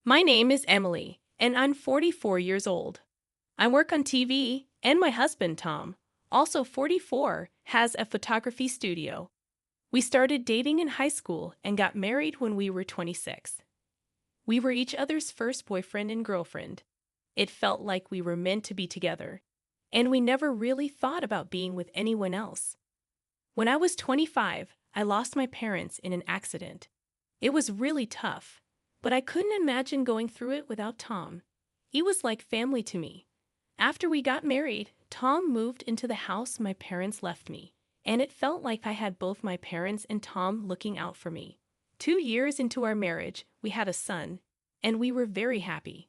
My name is Emily, and I'm 44 years old. I work on TV, and my husband, Tom, also 44, has a photography studio. We started dating in high school and got married when we were 26. We were each other's first boyfriend and girlfriend. It felt like we were meant to be together, and we never really thought about being with anyone else. When I was 25, I lost my parents in an accident. It was really tough, but I couldn't imagine going through it without Tom. He was like family to me. After we got married, Tom moved into the house my parents left me, and it felt like I had both my parents and Tom looking out for me. 2 years into our marriage, we had a son, and we were very happy.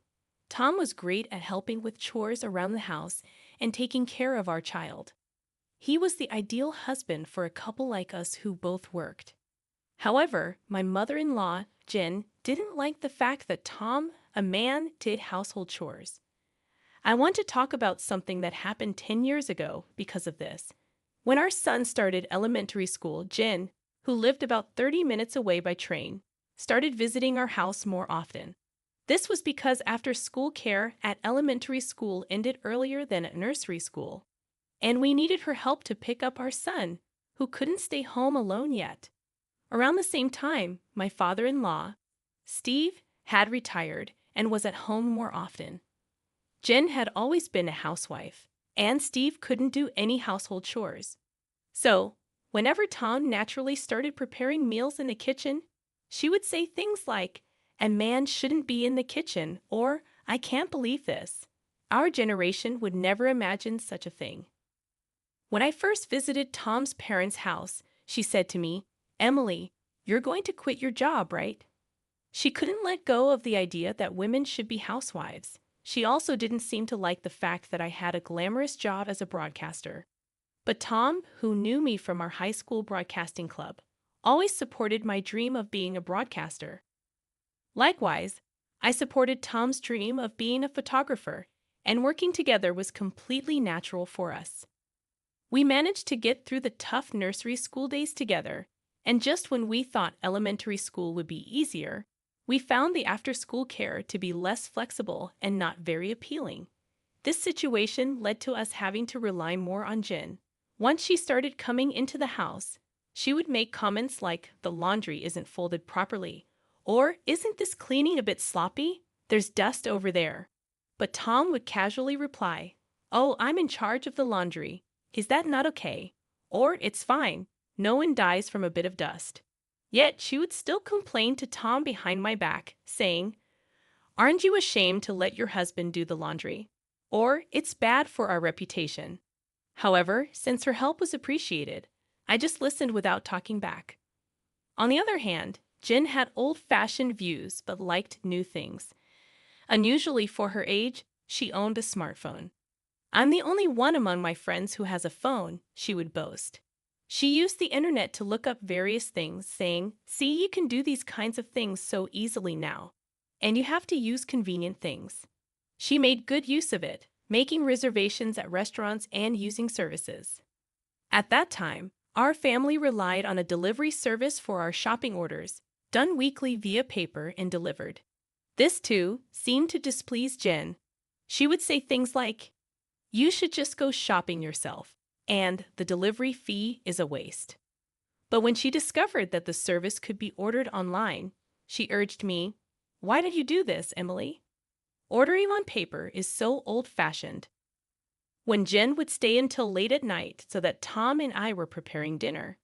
Tom was great at helping with chores around the house and taking care of our child. He was the ideal husband for a couple like us who both worked. However, my mother-in-law, Jen, didn't like the fact that Tom, a man, did household chores. I want to talk about something that happened 10 years ago because of this. When our son started elementary school, Jen, who lived about 30 minutes away by train, started visiting our house more often. This was because after-school care at elementary school ended earlier than at nursery school, and we needed her help to pick up our son, who couldn't stay home alone yet. Around the same time, my father-in-law, Steve, had retired and was at home more often. Jen had always been a housewife, and Steve couldn't do any household chores. So, whenever Tom naturally started preparing meals in the kitchen, she would say things like, "A man shouldn't be in the kitchen," or "I can't believe this." Our generation would never imagine such a thing. When I first visited Tom's parents' house, she said to me, "Emily, you're going to quit your job, right?" She couldn't let go of the idea that women should be housewives. She also didn't seem to like the fact that I had a glamorous job as a broadcaster. But Tom, who knew me from our high school broadcasting club, always supported my dream of being a broadcaster. Likewise, I supported Tom's dream of being a photographer, and working together was completely natural for us. We managed to get through the tough nursery school days together, and just when we thought elementary school would be easier, we found the after-school care to be less flexible and not very appealing. This situation led to us having to rely more on Jen. Once she started coming into the house, she would make comments like, "The laundry isn't folded properly," or "Isn't this cleaning a bit sloppy? There's dust over there." But Tom would casually reply, "Oh, I'm in charge of the laundry. Is that not okay?" Or "It's fine. No one dies from a bit of dust." Yet she would still complain to Tom behind my back, saying, "Aren't you ashamed to let your husband do the laundry?" Or "It's bad for our reputation." However, since her help was appreciated, I just listened without talking back. On the other hand, Jen had old-fashioned views but liked new things. Unusually for her age, she owned a smartphone. "I'm the only one among my friends who has a phone," she would boast. She used the internet to look up various things, saying, "See, you can do these kinds of things so easily now, and you have to use convenient things." She made good use of it, making reservations at restaurants and using services. At that time, our family relied on a delivery service for our shopping orders, done weekly via paper and delivered. This, too, seemed to displease Jen. She would say things like, "You should just go shopping yourself, and the delivery fee is a waste." But when she discovered that the service could be ordered online, she urged me, "Why did you do this, Emily? Ordering on paper is so old-fashioned." When Jen would stay until late at night so that Tom and I were preparing dinner,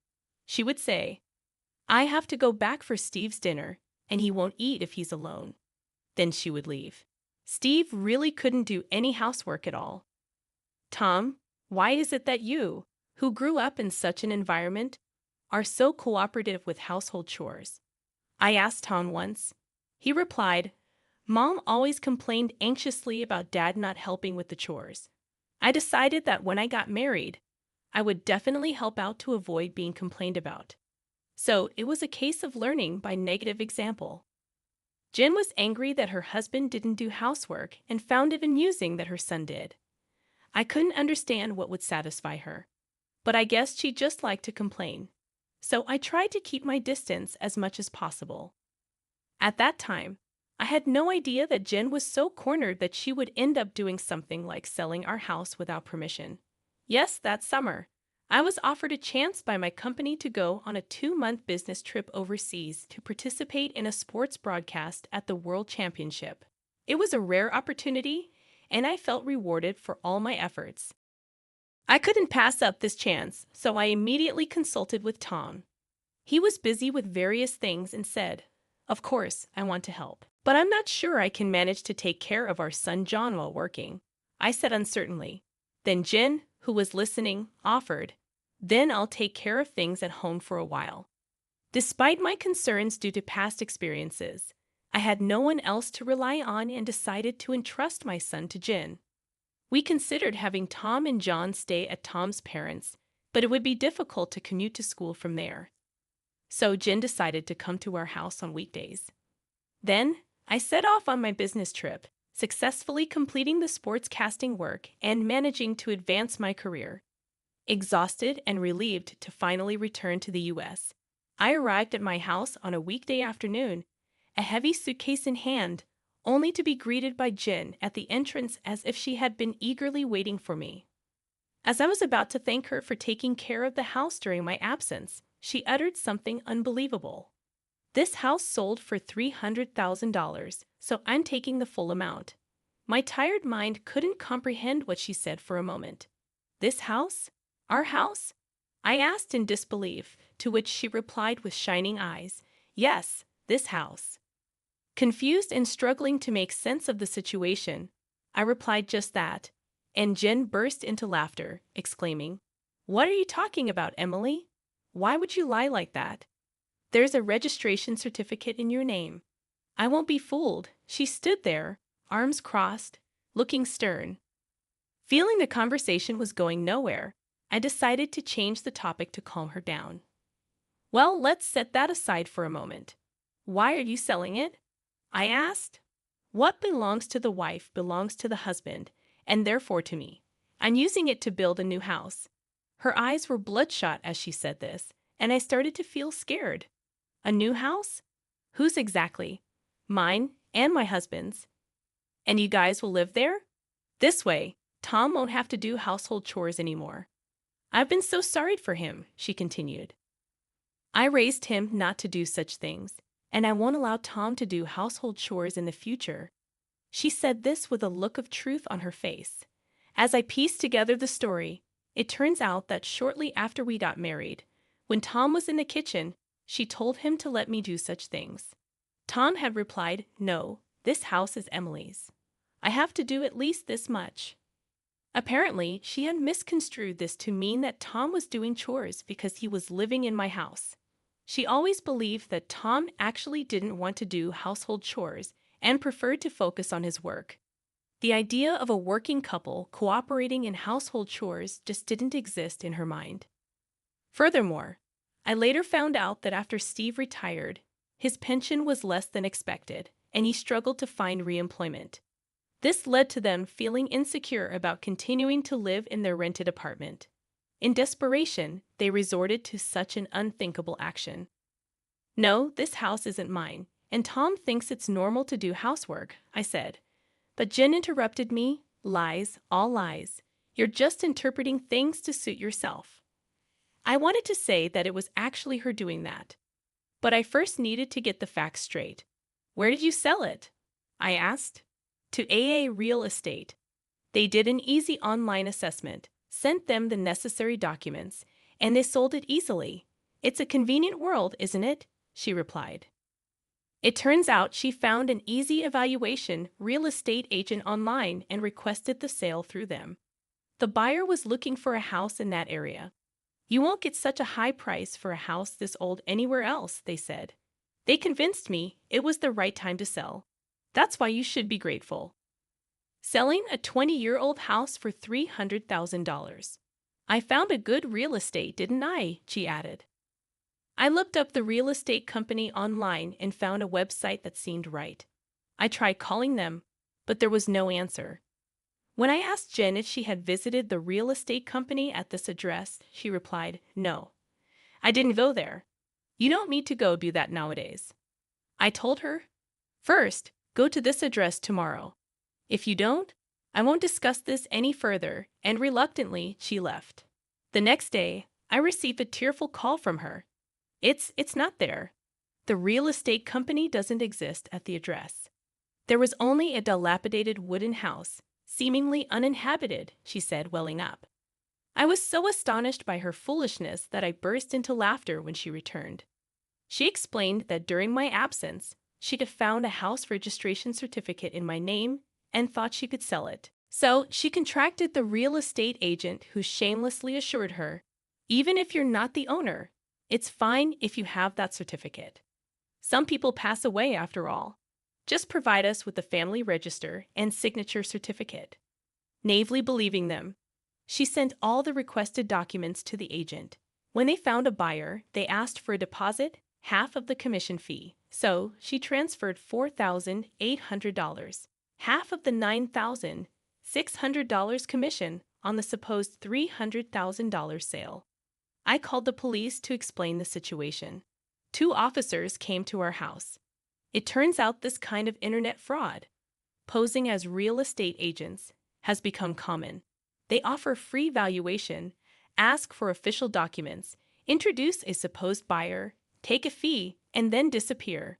she would say, "I have to go back for Steve's dinner, and he won't eat if he's alone." Then she would leave. Steve really couldn't do any housework at all. "Tom, why is it that you, who grew up in such an environment, are so cooperative with household chores?" I asked Tom once. He replied, "Mom always complained anxiously about Dad not helping with the chores. I decided that when I got married, I would definitely help out to avoid being complained about." So it was a case of learning by negative example. Jen was angry that her husband didn't do housework and found it amusing that her son did. I couldn't understand what would satisfy her, but I guess she just liked to complain. So I tried to keep my distance as much as possible. At that time, I had no idea that Jen was so cornered that she would end up doing something like selling our house without permission. Yes, that summer, I was offered a chance by my company to go on a 2-month business trip overseas to participate in a sports broadcast at the World Championship. It was a rare opportunity, and I felt rewarded for all my efforts. I couldn't pass up this chance, so I immediately consulted with Tom. He was busy with various things and said, "Of course, I want to help. But I'm not sure I can manage to take care of our son John while working," I said uncertainly. Then Jen, who was listening, offered, "Then I'll take care of things at home for a while." Despite my concerns due to past experiences, I had no one else to rely on and decided to entrust my son to Jen. We considered having Tom and John stay at Tom's parents', but it would be difficult to commute to school from there. So Jen decided to come to our house on weekdays. Then, I set off on my business trip, successfully completing the sportscasting work and managing to advance my career. Exhausted and relieved to finally return to the U.S., I arrived at my house on a weekday afternoon, a heavy suitcase in hand, only to be greeted by Jen at the entrance as if she had been eagerly waiting for me. As I was about to thank her for taking care of the house during my absence, she uttered something unbelievable. "This house sold for $300,000, so I'm taking the full amount." My tired mind couldn't comprehend what she said for a moment. "This house? Our house?" I asked in disbelief, to which she replied with shining eyes, "Yes, this house." Confused and struggling to make sense of the situation, I replied just that, and Jen burst into laughter, exclaiming, "What are you talking about, Emily? Why would you lie like that? There's a registration certificate in your name." I won't be fooled. She stood there, arms crossed, looking stern. Feeling the conversation was going nowhere, I decided to change the topic to calm her down. "Well, let's set that aside for a moment. Why are you selling it?" I asked. "What belongs to the wife belongs to the husband, and therefore to me. I'm using it to build a new house." Her eyes were bloodshot as she said this, and I started to feel scared. "A new house? Whose exactly?" "Mine and my husband's." "And you guys will live there?" "This way, Tom won't have to do household chores anymore." "I've been so sorry for him," she continued. "I raised him not to do such things, and I won't allow Tom to do household chores in the future." She said this with a look of truth on her face. As I pieced together the story, it turns out that shortly after we got married, when Tom was in the kitchen, she told him to let me do such things. Tom had replied, "No, this house is Emily's. I have to do at least this much." Apparently, she had misconstrued this to mean that Tom was doing chores because he was living in my house. She always believed that Tom actually didn't want to do household chores and preferred to focus on his work. The idea of a working couple cooperating in household chores just didn't exist in her mind. Furthermore, I later found out that after Steve retired, his pension was less than expected, and he struggled to find re-employment. This led to them feeling insecure about continuing to live in their rented apartment. In desperation, they resorted to such an unthinkable action. "No, this house isn't mine, and Tom thinks it's normal to do housework," I said. But Jen interrupted me. "Lies, all lies. You're just interpreting things to suit yourself." I wanted to say that it was actually her doing that. But I first needed to get the facts straight. "Where did you sell it?" I asked. "To AA Real Estate. They did an easy online assessment, sent them the necessary documents, and they sold it easily. It's a convenient world, isn't it?" she replied. It turns out she found an easy evaluation real estate agent online and requested the sale through them. The buyer was looking for a house in that area. "You won't get such a high price for a house this old anywhere else," they said. "They convinced me it was the right time to sell. That's why you should be grateful." Selling a 20-year-old house for $300,000. "I found a good real estate, didn't I?" she added. I looked up the real estate company online and found a website that seemed right. I tried calling them, but there was no answer. When I asked Jen if she had visited the real estate company at this address, she replied, "No, I didn't go there. You don't need to go do that nowadays." I told her, "First, Go to this address tomorrow. If you don't, I won't discuss this any further, and reluctantly, she left. The next day, I received a tearful call from her. It's not there. The real estate company doesn't exist at the address. There was only a dilapidated wooden house, seemingly uninhabited, she said, welling up. I was so astonished by her foolishness that I burst into laughter when she returned. She explained that during my absence, she'd have found a house registration certificate in my name and thought she could sell it. So she contracted the real estate agent who shamelessly assured her, even if you're not the owner, it's fine if you have that certificate. Some people pass away after all. Just provide us with the family register and signature certificate. Naively believing them, she sent all the requested documents to the agent. When they found a buyer, they asked for a deposit, half of the commission fee. So she transferred $4,800, half of the $9,600 commission on the supposed $300,000 sale. I called the police to explain the situation. 2 officers came to our house. It turns out this kind of internet fraud, posing as real estate agents, has become common. They offer free valuation, ask for official documents, introduce a supposed buyer, take a fee, and then disappear.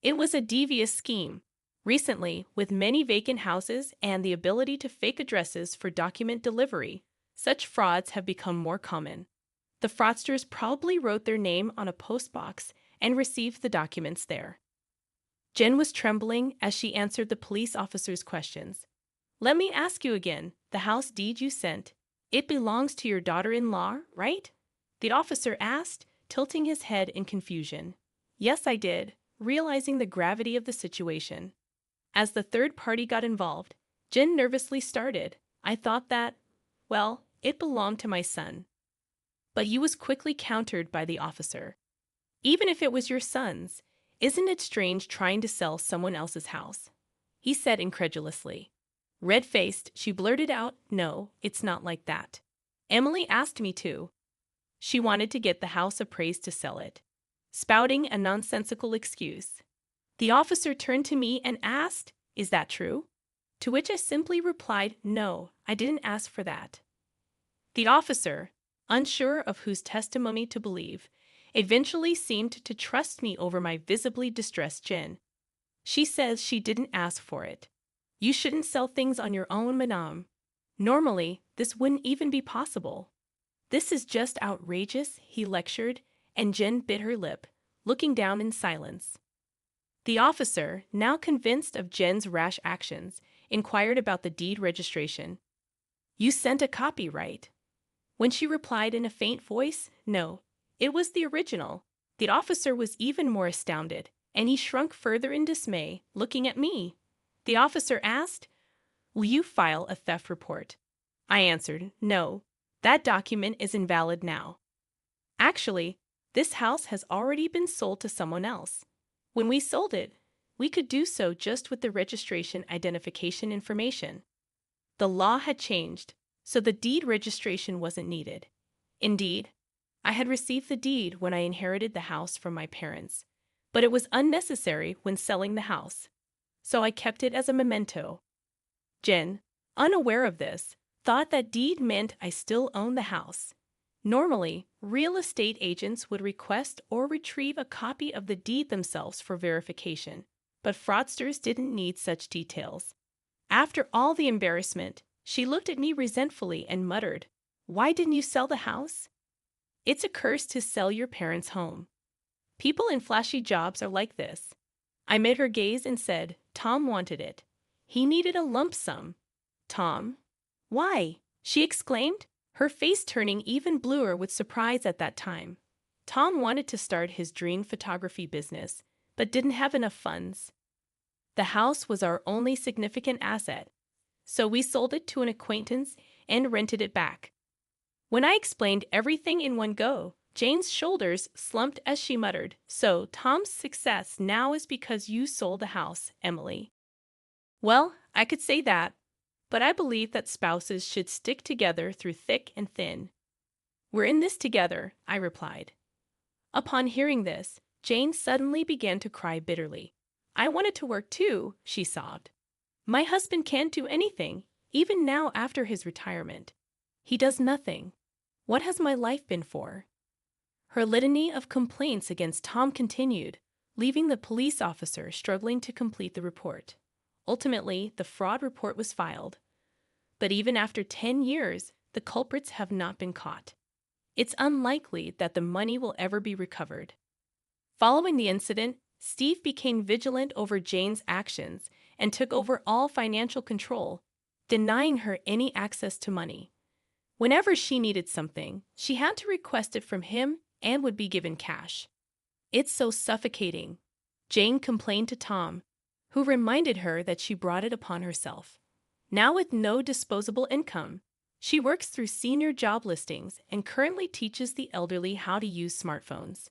It was a devious scheme. Recently, with many vacant houses and the ability to fake addresses for document delivery, such frauds have become more common. The fraudsters probably wrote their name on a postbox and received the documents there. Jen was trembling as she answered the police officer's questions. Let me ask you again, the house deed you sent, it belongs to your daughter-in-law, right? The officer asked, tilting his head in confusion. Yes, I did, realizing the gravity of the situation. As the third party got involved, Jen nervously started. I thought that, well, it belonged to my son. But he was quickly countered by the officer. Even if it was your son's, isn't it strange trying to sell someone else's house? He said incredulously. Red-faced, she blurted out, no, it's not like that. Emily asked me to. She wanted to get the house appraised to sell it, spouting a nonsensical excuse. The officer turned to me and asked, is that true? To which I simply replied, no, I didn't ask for that. The officer, unsure of whose testimony to believe, eventually seemed to trust me over my visibly distressed Jen. She says she didn't ask for it. You shouldn't sell things on your own, madame. Normally, this wouldn't even be possible. This is just outrageous, he lectured, and Jen bit her lip, looking down in silence. The officer, now convinced of Jen's rash actions, inquired about the deed registration. You sent a copy, right? When she replied in a faint voice, no, it was the original. The officer was even more astounded, and he shrunk further in dismay, looking at me. The officer asked, will you file a theft report? I answered, no, that document is invalid now. Actually, this house has already been sold to someone else. When we sold it, we could do so just with the registration identification information. The law had changed, so the deed registration wasn't needed. Indeed, I had received the deed when I inherited the house from my parents, but it was unnecessary when selling the house, so I kept it as a memento. Jen, unaware of this, thought that deed meant I still owned the house. Normally, real estate agents would request or retrieve a copy of the deed themselves for verification, but fraudsters didn't need such details. After all the embarrassment, she looked at me resentfully and muttered, why didn't you sell the house? It's a curse to sell your parents' home. People in flashy jobs are like this. I met her gaze and said, Tom wanted it. He needed a lump sum. Tom? Why? She exclaimed, her face turning even bluer with surprise at that time. Tom wanted to start his dream photography business, but didn't have enough funds. The house was our only significant asset, so we sold it to an acquaintance and rented it back. When I explained everything in one go, Jane's shoulders slumped as she muttered, so Tom's success now is because you sold the house, Emily. Well, I could say that, but I believe that spouses should stick together through thick and thin. We're in this together, I replied. Upon hearing this, Jane suddenly began to cry bitterly. I wanted to work too, she sobbed. My husband can't do anything, even now after his retirement. He does nothing. What has my life been for? Her litany of complaints against Tom continued, leaving the police officer struggling to complete the report. Ultimately, the fraud report was filed. But even after 10 years, the culprits have not been caught. It's unlikely that the money will ever be recovered. Following the incident, Steve became vigilant over Jane's actions and took over all financial control, denying her any access to money. Whenever she needed something, she had to request it from him and would be given cash. It's so suffocating, Jane complained to Tom, who reminded her that she brought it upon herself. Now with no disposable income, she works through senior job listings and currently teaches the elderly how to use smartphones.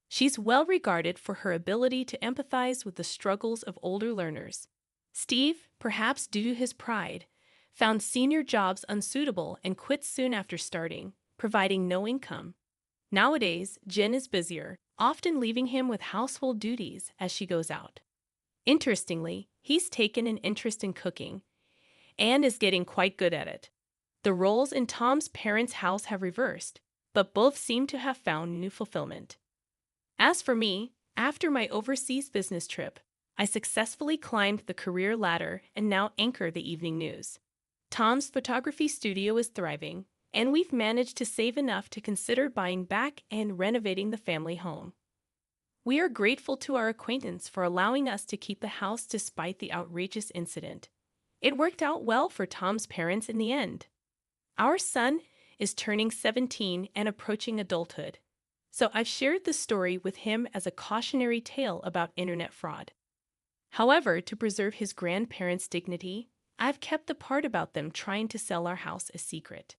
She's well regarded for her ability to empathize with the struggles of older learners. Steve, perhaps due to his pride, found senior jobs unsuitable and quit soon after starting, providing no income. Nowadays, Jen is busier, often leaving him with household duties as she goes out. Interestingly, he's taken an interest in cooking and is getting quite good at it. The roles in Tom's parents' house have reversed, but both seem to have found new fulfillment. As for me, after my overseas business trip, I successfully climbed the career ladder and now anchor the evening news. Tom's photography studio is thriving, and we've managed to save enough to consider buying back and renovating the family home. We are grateful to our acquaintance for allowing us to keep the house despite the outrageous incident. It worked out well for Tom's parents in the end. Our son is turning 17 and approaching adulthood, so I've shared this story with him as a cautionary tale about internet fraud. However, to preserve his grandparents' dignity, I've kept the part about them trying to sell our house a secret.